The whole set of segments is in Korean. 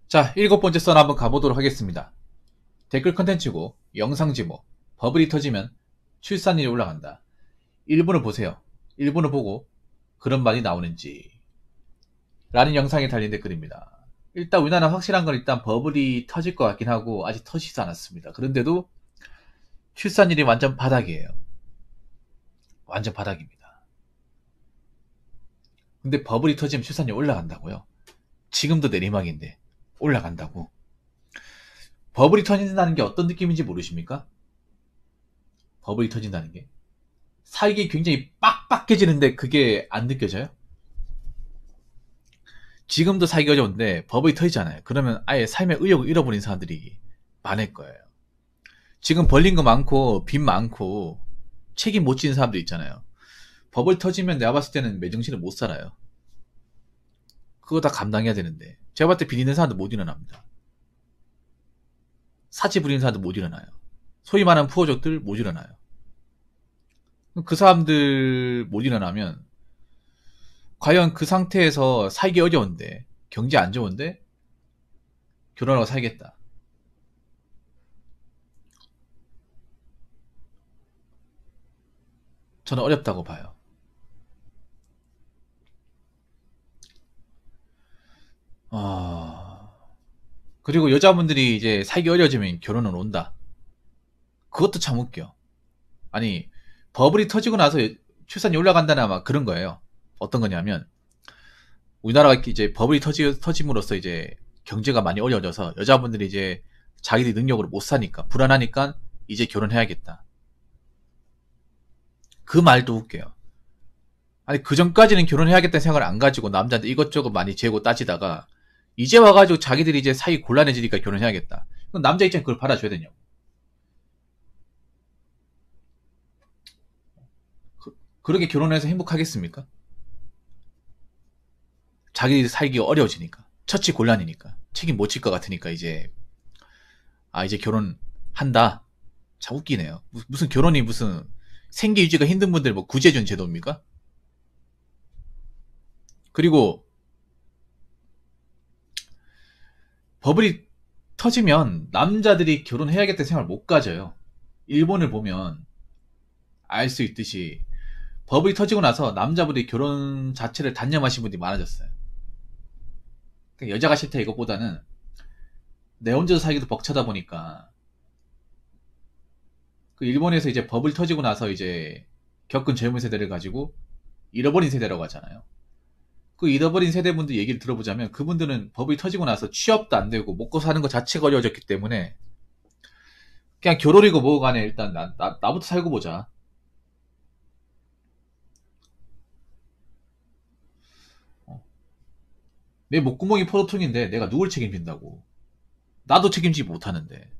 자, 7번째 썰 한번 가보도록 하겠습니다. 댓글 컨텐츠고 영상 제목 버블이 터지면 출산율이 올라간다. 1번을 보세요. 1번을 보고 그런 말이 나오는지 라는 영상에 달린 댓글입니다. 일단 우리나라 확실한 건 일단 버블이 터질 것 같긴 하고 아직 터지지 않았습니다. 그런데도 출산율이 완전 바닥이에요. 완전 바닥입니다. 근데 버블이 터지면 출산율이 올라간다고요? 지금도 내리막인데 올라간다고? 버블이 터진다는 게 어떤 느낌인지 모르십니까? 버블이 터진다는 게 살기 굉장히 빡빡해지는데 그게 안 느껴져요? 지금도 살기 어려운데 버블이 터지잖아요. 그러면 아예 삶의 의욕을 잃어버린 사람들이 많을 거예요. 지금 벌린 거 많고 빚 많고 책임 못 지는 사람들 있잖아요. 버블 터지면 내가 봤을 때는 매정신을 못 살아요. 그거 다 감당해야 되는데 제가 봤을 때 빚 있는 사람도 못 일어납니다. 사치 부리는 사람도 못 일어나요. 소위 말하는 푸어족들 못 일어나요. 그 사람들 못 일어나면 과연 그 상태에서 살기 어려운데 경제 안 좋은데 결혼하고 살겠다. 저는 어렵다고 봐요. 그리고 여자분들이 이제 살기 어려워지면 결혼은 온다. 그것도 참 웃겨. 아니 버블이 터지고 나서 출산이 올라간다나 막 그런 거예요. 어떤 거냐면 우리나라가 이제 버블이 터짐으로써 이제 경제가 많이 어려워져서 여자분들이 이제 자기들 능력으로 못 사니까 불안하니까 이제 결혼해야겠다. 그 말도 웃겨요. 아니 그 전까지는 결혼해야겠다는 생각을 안 가지고 남자한테 이것저것 많이 재고 따지다가 이제 와가지고 자기들이 이제 사이 곤란해지니까 결혼해야겠다. 그럼 남자 입장에 그걸 받아줘야 되냐고. 그렇게 결혼해서 행복하겠습니까? 자기들이 살기 어려워지니까. 처치 곤란이니까. 책임 못 질 것 같으니까 이제 이제 결혼한다. 참 웃기네요. 무슨 결혼이 무슨 생계 유지가 힘든 분들 뭐 구제준 제도입니까? 그리고 버블이 터지면 남자들이 결혼해야겠다는 생각을 못 가져요. 일본을 보면 알 수 있듯이 버블이 터지고 나서 남자분들이 결혼 자체를 단념하신 분들이 많아졌어요. 그러니까 여자가 싫다 이것보다는 내 혼자서 살기도 벅차다 보니까 그 일본에서 이제 버블 터지고 나서 이제 겪은 젊은 세대를 가지고 잃어버린 세대라고 하잖아요. 그 잃어버린 세대분들 얘기를 들어보자면 그분들은 버블이 터지고 나서 취업도 안 되고 먹고 사는 것 자체가 어려워졌기 때문에 그냥 결혼이고 뭐고 간에 일단 나부터 살고 보자. 내 목구멍이 포도통인데 내가 누굴 책임진다고. 나도 책임지지 못하는데.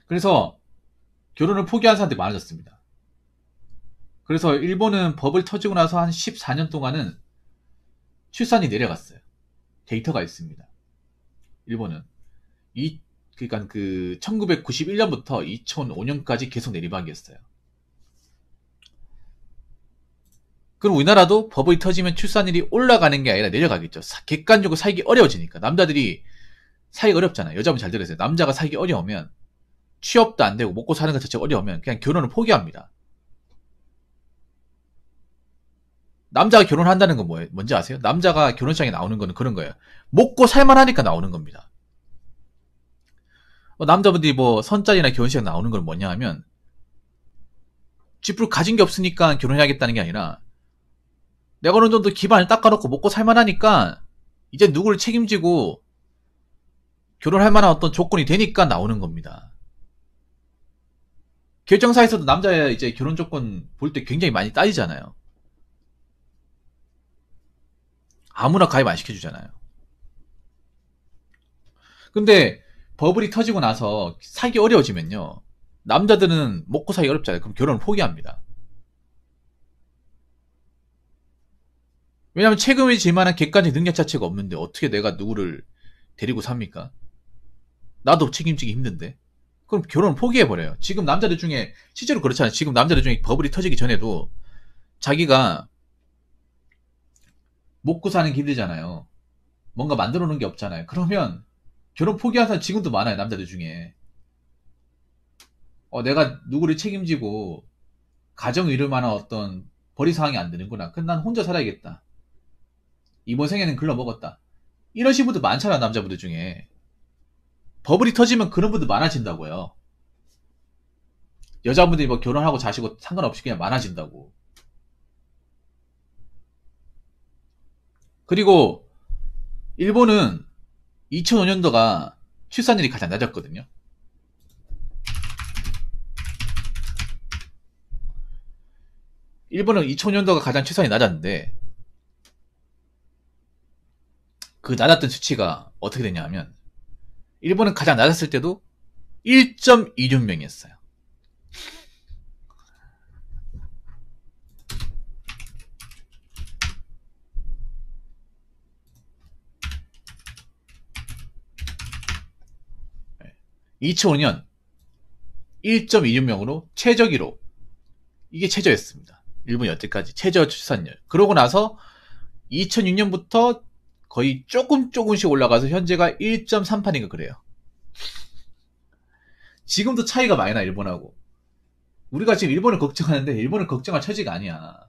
그래서 결혼을 포기한 사람들이 많아졌습니다. 그래서 일본은 버블 터지고 나서 한 14년 동안은 출산이 내려갔어요. 데이터가 있습니다. 일본은. 그러니까 그 1991년부터 2005년까지 계속 내리막이었어요. 그럼 우리나라도 버블이 터지면 출산율이 올라가는 게 아니라 내려가겠죠. 객관적으로 살기 어려워지니까. 남자들이 살기 어렵잖아요. 여자분 잘 들으세요. 남자가 살기 어려우면 취업도 안 되고 먹고 사는 것 자체가 어려우면 그냥 결혼을 포기합니다. 남자가 결혼한다는 건 뭐예요? 뭔지 아세요? 남자가 결혼식장에 나오는 거는 그런 거예요. 먹고 살만하니까 나오는 겁니다. 남자분들이 뭐 선짜리나 결혼식에 나오는 건 뭐냐 하면 집을 가진 게 없으니까 결혼해야겠다는 게 아니라 내가 어느 정도 기반을 닦아놓고 먹고 살만하니까 이제 누구를 책임지고 결혼할 만한 어떤 조건이 되니까 나오는 겁니다. 결정사에서도 남자의 이제 결혼 조건 볼 때 굉장히 많이 따지잖아요. 아무나 가입 안 시켜주잖아요. 근데 버블이 터지고 나서 살기 어려워지면요. 남자들은 먹고 살기 어렵잖아요. 그럼 결혼을 포기합니다. 왜냐면 책임을 질 만한 객관적 능력 자체가 없는데 어떻게 내가 누구를 데리고 삽니까? 나도 책임지기 힘든데. 그럼 결혼을 포기해버려요. 지금 남자들 중에 실제로 그렇잖아요. 지금 남자들 중에 버블이 터지기 전에도 자기가 먹고 사는 게 힘들잖아요. 뭔가 만들어 놓은 게 없잖아요. 그러면 결혼 포기한 사람 지금도 많아요, 남자들 중에. 내가 누구를 책임지고 가정을 이룰 만한 어떤 벌이 상황이 안 되는구나. 그럼 난 혼자 살아야겠다. 이번 생에는 글러 먹었다. 이러신 분들 많잖아, 남자분들 중에. 버블이 터지면 그런 분들 많아진다고요. 여자분들이 뭐 결혼하고 자시고 상관없이 그냥 많아진다고. 그리고 일본은 2005년도가 출산율이 가장 낮았거든요. 일본은 2005년도가 가장 출산이 낮았는데 그 낮았던 수치가 어떻게 되냐면 일본은 가장 낮았을 때도 1.26명이었어요. 네. 2005년 1.26명으로 최저기로 이게 최저였습니다. 일본이 여태까지 최저 출산율. 그러고 나서 2006년부터 거의 조금씩 올라가서 현재가 1.38인가 그래요. 지금도 차이가 많이 나, 일본하고. 우리가 지금 일본을 걱정하는데 일본을 걱정할 처지가 아니야.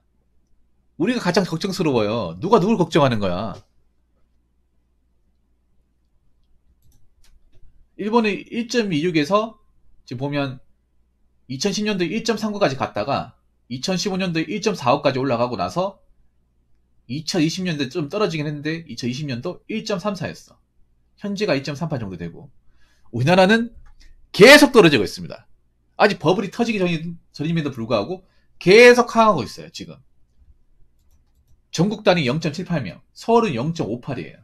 우리가 가장 걱정스러워요. 누가 누굴 걱정하는 거야. 일본이 1.26에서 지금 보면 2010년도에 1.39까지 갔다가 2015년도에 1.45까지 올라가고 나서 2020년도에 좀 떨어지긴 했는데 2020년도 1.34였어. 현재가 2.38 정도 되고 우리나라는 계속 떨어지고 있습니다. 아직 버블이 터지기 전임에도 불구하고 계속 하강하고 있어요. 지금 전국 단위 0.78명, 서울은 0.58이에요.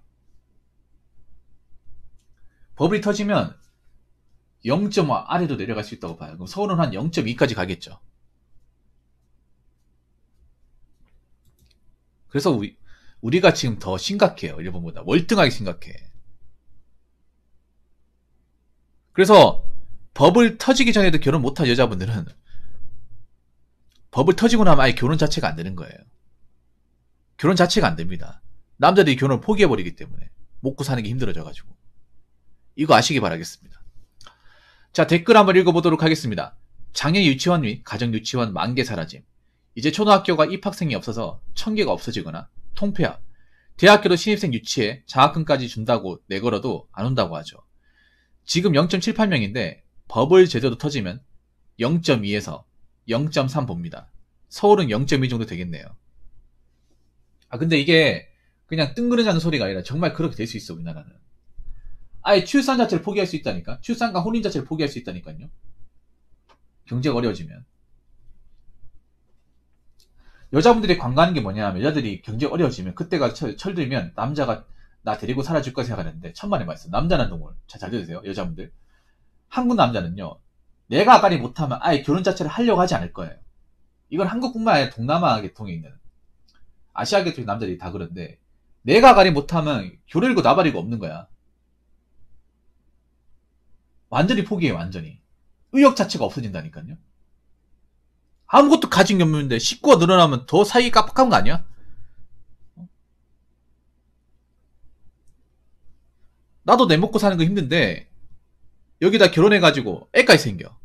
버블이 터지면 0.5 아래로 내려갈 수 있다고 봐요. 그럼 서울은 한 0.2까지 가겠죠. 그래서 우리가 지금 더 심각해요. 일본보다 월등하게 심각해. 그래서 버블 터지기 전에도 결혼 못한 여자분들은 버블 터지고 나면 아예 결혼 자체가 안 되는 거예요. 결혼 자체가 안 됩니다. 남자들이 결혼을 포기해버리기 때문에 먹고 사는 게 힘들어져가지고. 이거 아시기 바라겠습니다. 자, 댓글 한번 읽어보도록 하겠습니다. 장애 유치원 및 가정 유치원 만개 사라짐. 이제 초등학교가 입학생이 없어서 1000개가 없어지거나 통폐합. 대학교도 신입생 유치해 장학금까지 준다고 내걸어도 안 온다고 하죠. 지금 0.78명인데 버블 제도도 터지면 0.2에서 0.3 봅니다. 서울은 0.2 정도 되겠네요. 근데 이게 그냥 뜬구르자는 소리가 아니라 정말 그렇게 될 수 있어, 우리나라는. 아예 출산 자체를 포기할 수 있다니까. 출산과 혼인 자체를 포기할 수 있다니까요. 경제가 어려워지면. 여자분들이 관가하는 게 뭐냐 하면 여자들이 경제가 어려워지면 그때가 철들면 남자가 나 데리고 살아줄 거 생각하는데 천만의 말씀. 남자는 동물. 잘 들으세요, 여자분들. 한국 남자는요, 내가 아가리 못하면 아예 결혼 자체를 하려고 하지 않을 거예요. 이건 한국뿐만 아니라 동남아 계통에 있는 아시아 계통의 남자들이 다 그런데 내가 아가리 못하면 결혼이고 나발이고 없는 거야. 완전히 포기해, 완전히. 의욕 자체가 없어진다니까요. 아무것도 가진 게 없는데 식구가 늘어나면 더 사이기 깜빡한 거 아니야? 나도 내 먹고 사는 거 힘든데 여기다 결혼해가지고 애까지 생겨.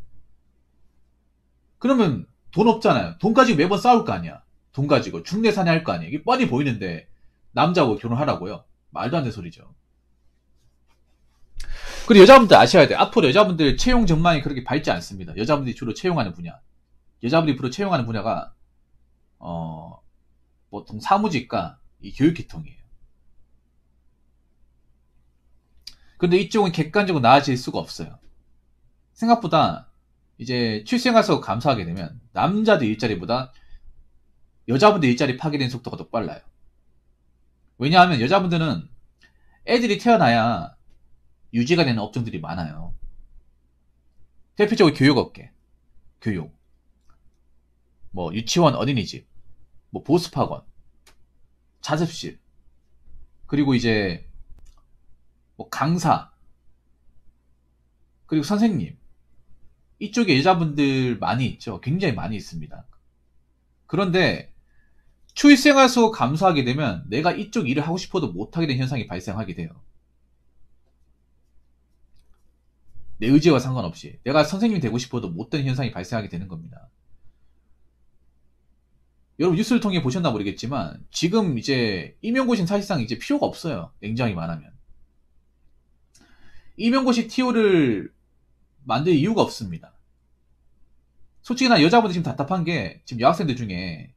그러면 돈 없잖아요. 돈 가지고 매번 싸울 거 아니야. 돈 가지고 중내산에 할 거 아니야. 이게 뻔히 보이는데 남자하고 결혼하라고요? 말도 안 되는 소리죠. 그리고 여자분들 아셔야 돼. 앞으로 여자분들 채용 전망이 그렇게 밝지 않습니다. 여자분들이 주로 채용하는 분야. 여자분들이 주로 채용하는 분야가 보통 사무직과 이 교육계통이에요. 근데 이쪽은 객관적으로 나아질 수가 없어요. 생각보다 이제 출생활수 감소하게 되면 남자들 일자리보다 여자분들 일자리 파괴되는 속도가 더 빨라요. 왜냐하면 여자분들은 애들이 태어나야 유지가 되는 업종들이 많아요. 대표적으로 교육업계, 교육, 뭐 유치원, 어린이집, 뭐 보습학원, 자습실, 그리고 이제 뭐 강사, 그리고 선생님, 이쪽에 여자분들 많이 있죠. 굉장히 많이 있습니다. 그런데 출생활수 감소하게 되면 내가 이쪽 일을 하고 싶어도 못하게 되는 현상이 발생하게 돼요. 내 의지와 상관없이 내가 선생님이 되고 싶어도 못 되는 현상이 발생하게 되는 겁니다. 여러분 뉴스를 통해 보셨나 모르겠지만 지금 이제 임용고시는 사실상 이제 필요가 없어요. 냉정히 말하면. 임용고시 TO를 만들 이유가 없습니다. 솔직히 나 여자분들 지금 답답한 게 지금 여학생들 중에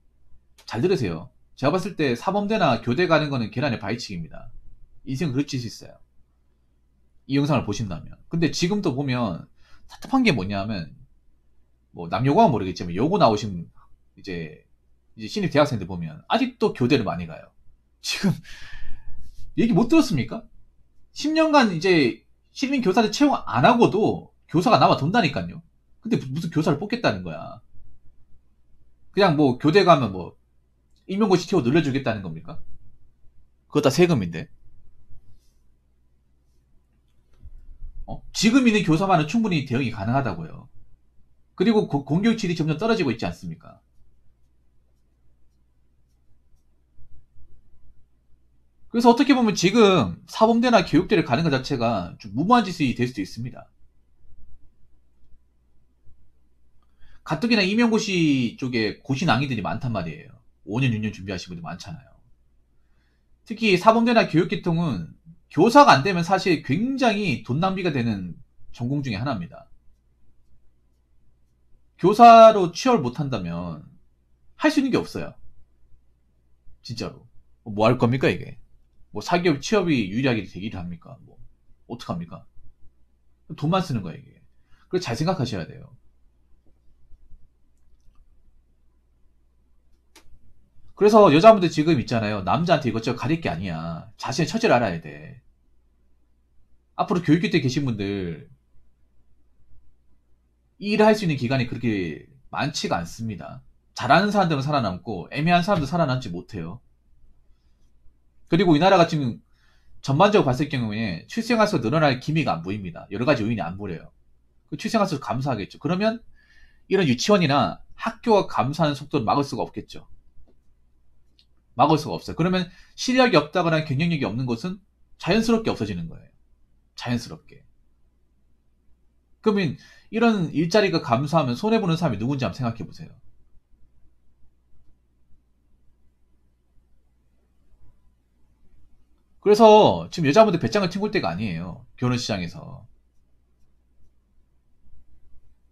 잘 들으세요. 제가 봤을 때 사범대나 교대 가는 거는 계란의 바위치기입니다. 인생은 그렇질 수 있어요. 이 영상을 보신다면. 근데 지금도 보면 답답한 게 뭐냐면 뭐 남여고는 모르겠지만 여고 나오신 이제 신입 대학생들 보면 아직도 교대를 많이 가요. 지금 얘기 못 들었습니까? 10년간 이제 신입 교사들 채용 안 하고도 교사가 남아 돈다니까요. 근데 무슨 교사를 뽑겠다는 거야. 그냥 뭐 교대 가면 뭐 임용고시 TO 늘려주겠다는 겁니까? 그거 다 세금인데. 지금 있는 교사만은 충분히 대응이 가능하다고요. 그리고 공교육 질이 점점 떨어지고 있지 않습니까? 그래서 어떻게 보면 지금 사범대나 교육대를 가는 것 자체가 좀 무모한 짓이 될 수도 있습니다. 가뜩이나 임용고시 쪽에 고시낭이들이 많단 말이에요. 5년, 6년 준비하시는 분들 많잖아요. 특히 사범대나 교육계통은 교사가 안 되면 사실 굉장히 돈 낭비가 되는 전공 중에 하나입니다. 교사로 취업을 못한다면 할 수 있는 게 없어요. 진짜로. 뭐 할 겁니까 이게? 뭐 사기업 취업이 유리하게 되기를 합니까? 뭐 어떡합니까? 돈만 쓰는 거야 이게. 그래서 잘 생각하셔야 돼요. 그래서 여자분들 지금 있잖아요. 남자한테 이것저것 가릴 게 아니야. 자신의 처지를 알아야 돼. 앞으로 교육계 때 계신 분들 이 일을 할 수 있는 기간이 그렇게 많지가 않습니다. 잘하는 사람들은 살아남고 애매한 사람들 살아남지 못해요. 그리고 이 나라가 지금 전반적으로 봤을 경우에 출생아 수가 늘어날 기미가 안 보입니다. 여러 가지 요인이 안 보여요. 그 출생아 수 감소하겠죠. 그러면 이런 유치원이나 학교가 감소하는 속도를 막을 수가 없겠죠. 막을 수가 없어요. 그러면 실력이 없다거나 경쟁력이 없는 곳은 자연스럽게 없어지는 거예요. 자연스럽게. 그러면 이런 일자리가 감소하면 손해보는 사람이 누군지 한번 생각해 보세요. 그래서 지금 여자분들 배짱을 튕길 때가 아니에요. 결혼시장에서.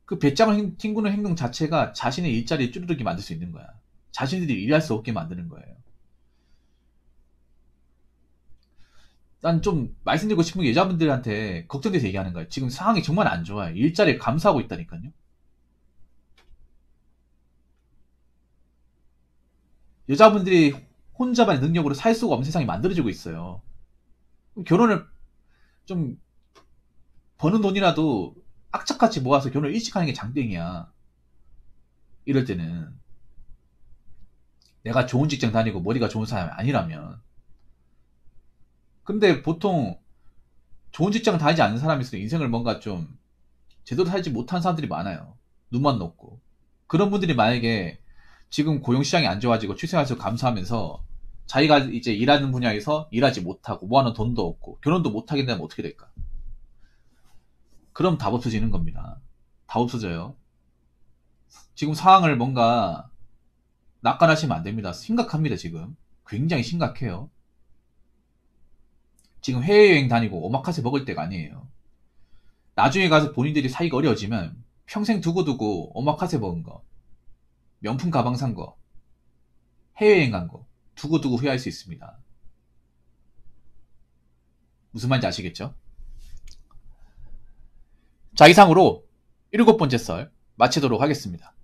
그 배짱을 튕기는 행동 자체가 자신의 일자리를 쭈르르게 만들 수 있는 거야. 자신들이 일할 수 없게 만드는 거예요. 난 좀 말씀드리고 싶은 게 여자분들한테 걱정돼서 얘기하는 거예요. 지금 상황이 정말 안 좋아요. 일자리를 감소하고 있다니까요. 여자분들이 혼자만의 능력으로 살 수가 없는 세상이 만들어지고 있어요. 결혼을 좀 버는 돈이라도 악착같이 모아서 결혼을 일찍 하는 게 장땡이야. 이럴 때는 내가 좋은 직장 다니고 머리가 좋은 사람이 아니라면. 근데 보통 좋은 직장 다니지 않는 사람일수록 인생을 뭔가 좀 제대로 살지 못한 사람들이 많아요. 눈만 높고. 그런 분들이 만약에 지금 고용시장이 안 좋아지고 출생활수 감소하면서 자기가 이제 일하는 분야에서 일하지 못하고 모아놓은 돈도 없고 결혼도 못하게 되면 어떻게 될까? 그럼 답 없어지는 겁니다. 답 없어져요. 지금 상황을 뭔가 낙관하시면 안 됩니다. 심각합니다, 지금. 굉장히 심각해요. 지금 해외여행 다니고 오마카세 먹을 때가 아니에요. 나중에 가서 본인들이 사기가 어려워지면 평생 두고두고 오마카세 먹은 거, 명품 가방 산 거, 해외여행 간 거, 두고두고 후회할 수 있습니다. 무슨 말인지 아시겠죠? 자, 이상으로 7번째 썰 마치도록 하겠습니다.